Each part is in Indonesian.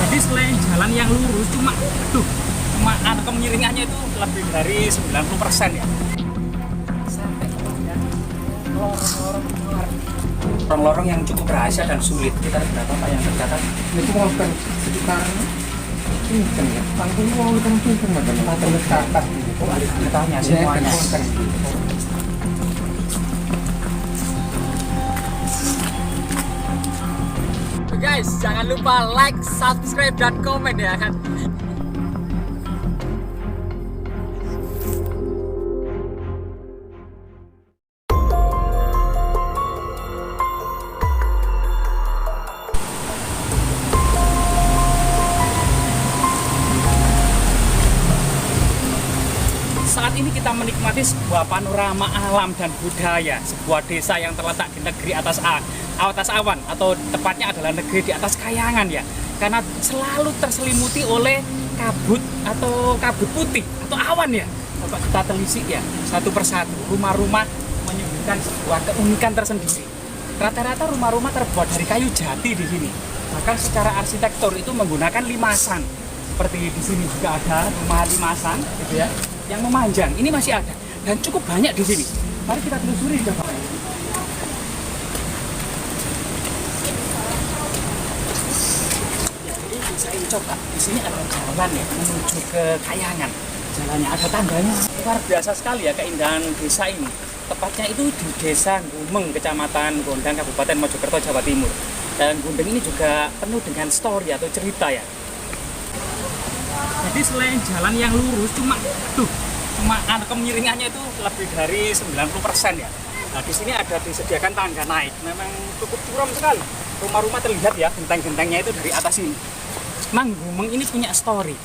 Jadi selain jalan yang lurus, cuma kemiringannya itu lebih dari 90% ya. Sampai kemudian lorong-lorong yang cukup rahasia dan sulit. Kita berapa Pak yang tercatat? Itu mau kan sekitar kenceng ya. Tanggul mau kan kenceng macam atau ke atas gitu. Oh, ada ceritanya semuanya. Guys, jangan lupa like, subscribe, dan komen ya kan. Saat ini kita menikmati sebuah panorama alam dan budaya, sebuah desa yang terletak di negeri atas awan, atau tepatnya adalah negeri di atas kayangan ya. Karena selalu terselimuti oleh kabut atau kabut putih atau awan ya. Coba kita telisik ya, satu persatu rumah-rumah menyuguhkan sebuah keunikan tersendiri. Rata-rata rumah-rumah terbuat dari kayu jati di sini. Bahkan secara arsitektur itu menggunakan limasan. Seperti di sini juga ada rumah limasan gitu ya, yang memanjang. Ini masih ada dan cukup banyak di sini. Mari kita telusuri coba. Saya coba di sini ada jalan ya menuju ke kayangan. Jalannya ada tangganya. Luar biasa sekali ya keindahan desa ini. Tepatnya itu di Desa Gumeng, Kecamatan Gondang, Kabupaten Mojokerto, Jawa Timur. Dan Gundeng ini juga penuh dengan story atau cerita ya. Jadi selain jalan yang lurus, cuma kemiringannya itu lebih dari 90% ya. Nah, di sini ada disediakan tangga naik. Memang cukup curam sekali. Rumah-rumah terlihat ya, genteng-gentengnya itu dari atas ini. Mang Gumeng ini punya story.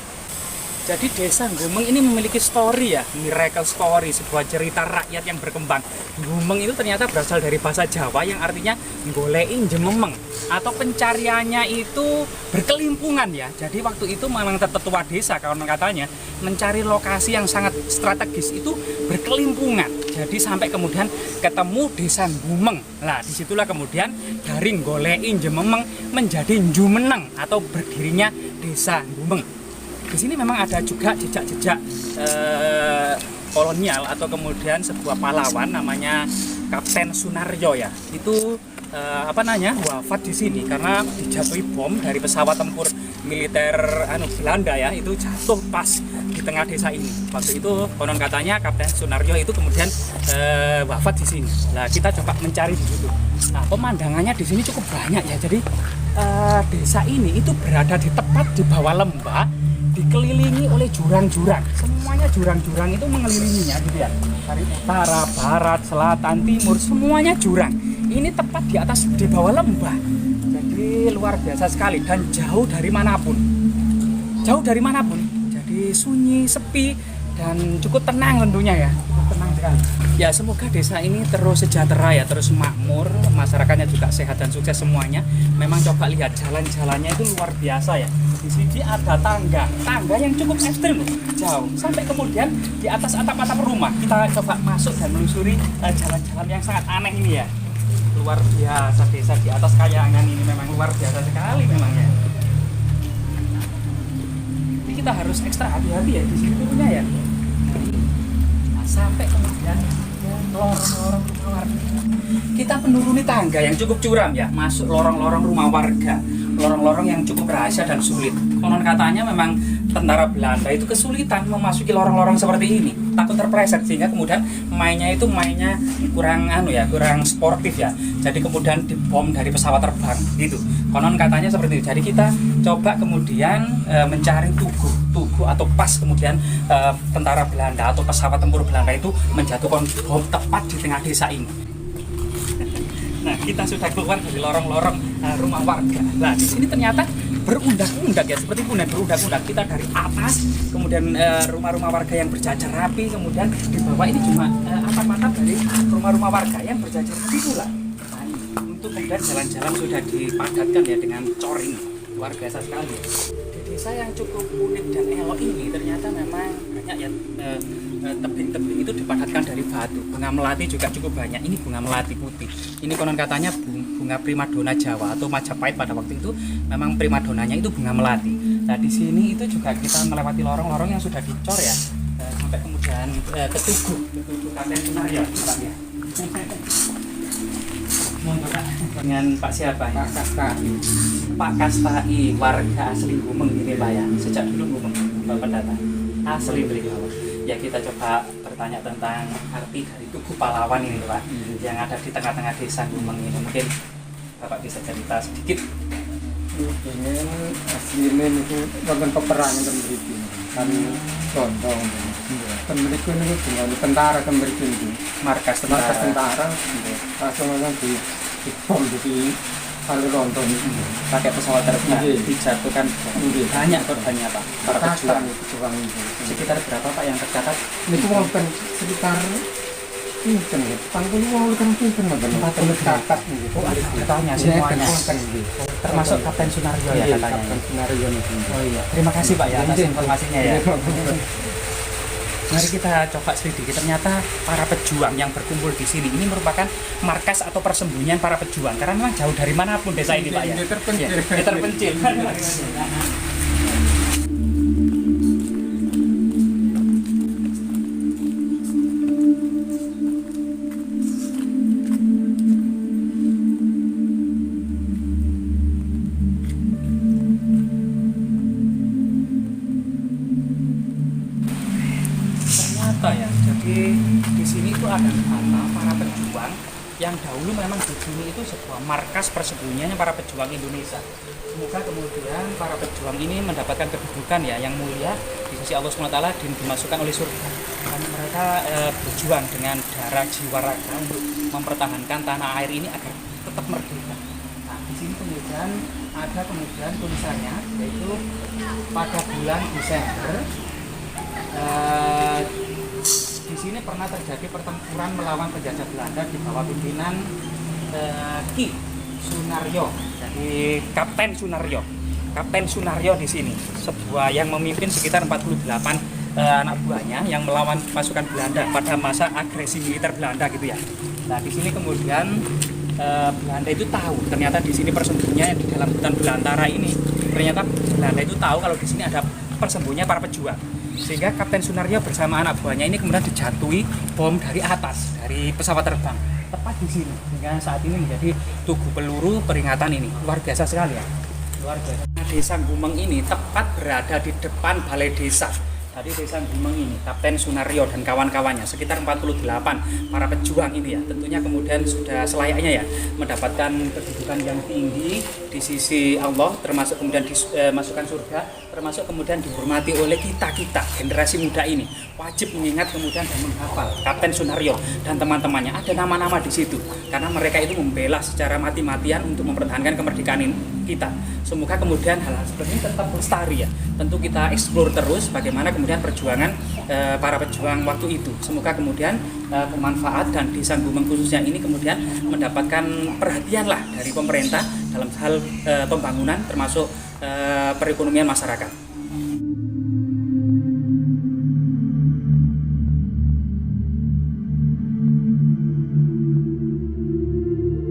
Jadi desa Gumeng ini memiliki story ya, miracle story, sebuah cerita rakyat yang berkembang. Gumeng itu ternyata berasal dari bahasa Jawa yang artinya ngolekin jememeng, atau pencariannya itu berkelimpungan ya. Jadi waktu itu memang tetua desa kalau katanya mencari lokasi yang sangat strategis itu berkelimpungan. Jadi sampai kemudian ketemu desa Gumeng. Nah, disitulah kemudian dari ngolekin jememeng menjadi Jumeneng atau berdirinya desa Gumeng. Di sini memang ada juga jejak-jejak kolonial atau kemudian sebuah pahlawan namanya Kapten Sunaryo ya. Itu wafat di sini karena dijatuhi bom dari pesawat tempur militer Belanda ya, itu jatuh pas di tengah desa ini. Waktu itu konon katanya Kapten Sunaryo itu kemudian wafat di sini. Nah, kita coba mencari di situ. Nah, pemandangannya di sini cukup banyak ya. Jadi desa ini itu berada di tepat di bawah lembah, dikelilingi oleh jurang-jurang. Semuanya jurang-jurang itu mengelilinginya gitu ya. Dari utara, barat, selatan, timur, semuanya jurang. Ini tepat di atas, di bawah lembah. Jadi luar biasa sekali dan jauh dari manapun. Jauh dari manapun. Jadi sunyi, sepi, dan cukup tenang tentunya ya. Cukup tenang sekali. Ya, semoga desa ini terus sejahtera ya, terus makmur, masyarakatnya juga sehat dan sukses semuanya. Memang coba lihat jalan-jalannya itu luar biasa ya. Di sini ada tangga yang cukup ekstrim loh, jauh. Sampai kemudian di atas atap-atap rumah. Kita coba masuk dan menelusuri jalan-jalan yang sangat aneh ini ya. Luar biasa, desa di atas kayangan ini memang luar biasa sekali memang ya. Jadi kita harus ekstra hati-hati ya di sini punya ya. Nah, sampai kemudian lorong-lorong keluar. Kita menuruni tangga yang cukup curam ya, masuk lorong-lorong rumah warga. Lorong-lorong yang cukup rahasia dan sulit. Konon katanya memang tentara Belanda itu kesulitan memasuki lorong-lorong seperti ini, takut terpleset, sehingga kemudian mainnya kurang sportif ya. Jadi kemudian dibom dari pesawat terbang gitu. Konon katanya seperti itu. Jadi kita coba kemudian mencari tugu atau pas kemudian tentara Belanda atau pesawat tempur Belanda itu menjatuhkan bom tepat di tengah desa ini. Nah, kita sudah keluar dari lorong-lorong rumah warga. Nah, di sini ternyata berundak-undak ya, seperti punya berundak-undak. Kita dari atas, kemudian rumah-rumah warga yang berjajar rapi, kemudian di bawah ini cuma atap-atap dari rumah-rumah warga yang berjajar rapi pula. Nah, untuk kemudian jalan-jalan sudah dipadatkan ya dengan coring, luar biasa sekali. Di desa yang cukup unik dan elok ini ternyata memang banyak ya. Tebing-tebing itu dipadatkan dari batu. Bunga melati juga cukup banyak. Ini bunga melati putih. Ini konon katanya bunga primadona Jawa atau Majapahit pada waktu itu memang primadonanya itu bunga melati. Nah di sini itu juga kita melewati lorong-lorong yang sudah dicor ya, sampai kemudian ke Tugu Kapten Sunaryo Pak ya. Monggo Pak. Dengan Pak siapa ya? Pak Kastai. Pak Kastai, warga asli Gumeng ini Pak ya. Sejak dulu Gumeng Bapak datang. Asli beliau. Ya kita coba bertanya tentang arti dari Tugu Pahlawan ini Pak, yang ada di tengah-tengah desa Gumeng ini. Mungkin Bapak bisa cerita sedikit. Ini aslinya itu wonten peperangan ten mriki. Kan contoh ten mriki niku dengan tentara ten mriki niku. Markas Markas tentara tentara langsung di bom di kalau nonton pakai pesawat terbang Iya. dijatuhkan. Iya. Banyak korbannya Pak, para pejuang. pejuang itu. Sekitar berapa Pak yang tercatat? Niku wonten sekitar pinten ya, 40 wonten pinten mboten. Catat niku. Oh, ada datanya semuanya. Wonten nggih. Termasuk Kapten Sunaryo ya Iya, katanya. Kapten Sunaryo niku. Oh iya, terima kasih Pak ya atas Iya. informasinya ya. Mari kita coba selidiki. Ternyata para pejuang yang berkumpul di sini ini merupakan markas atau persembunyian para pejuang. Karena memang jauh dari manapun desa ini Pak ya. Dia terpencil. Ya, dia terpencil. Ternyata ya, jadi di sini itu ada nama para pejuang yang dahulu memang di sini itu sebuah markas persembunyiannya para pejuang Indonesia. Semoga kemudian para pejuang ini mendapatkan kedudukan ya yang mulia di sisi Allah SWT dan dimasukkan oleh surga. Karena mereka berjuang dengan darah jiwa raga untuk mempertahankan tanah air ini agar tetap merdeka. Nah, di sini kemudian ada tulisannya yaitu pada bulan Desember di sini pernah terjadi pertempuran melawan penjajah Belanda di bawah pimpinan Ki Sunaryo. Jadi Kapten Sunaryo. Kapten Sunaryo di sini sebuah yang memimpin sekitar 48 anak buahnya yang melawan pasukan Belanda pada masa agresi militer Belanda gitu ya. Nah, di sini kemudian Belanda itu tahu ternyata di sini persembunyiannya di dalam hutan belantara ini. Ternyata Belanda itu tahu kalau di sini ada persembunyian para pejuang. Sehingga Kapten Sunaryo bersama anak buahnya ini kemudian dijatuhi bom dari atas, dari pesawat terbang tepat di sini, sehingga saat ini menjadi tugu peluru peringatan ini. Luar biasa sekali ya, luar biasa. Desa Gumeng ini tepat berada di depan balai desa. Tadi desa Gumeng ini, Kapten Sunaryo dan kawan-kawannya sekitar 48 para pejuang ini ya, tentunya kemudian sudah selayaknya ya mendapatkan kedudukan yang tinggi di sisi Allah, termasuk kemudian dimasukkan surga, termasuk kemudian dihormati oleh kita generasi muda ini. Wajib mengingat kemudian dan menghafal Kapten Sunaryo dan teman-temannya. Ada nama-nama di situ karena mereka itu membela secara mati-matian untuk mempertahankan kemerdekaan kita. Semoga kemudian hal-hal seperti ini tetap lestari ya. Tentu kita eksplor terus bagaimana kemudian perjuangan para pejuang waktu itu. Semoga kemudian bermanfaat dan desa Gumeng khususnya ini kemudian mendapatkan perhatian lah dari pemerintah dalam hal pembangunan termasuk perekonomian masyarakat.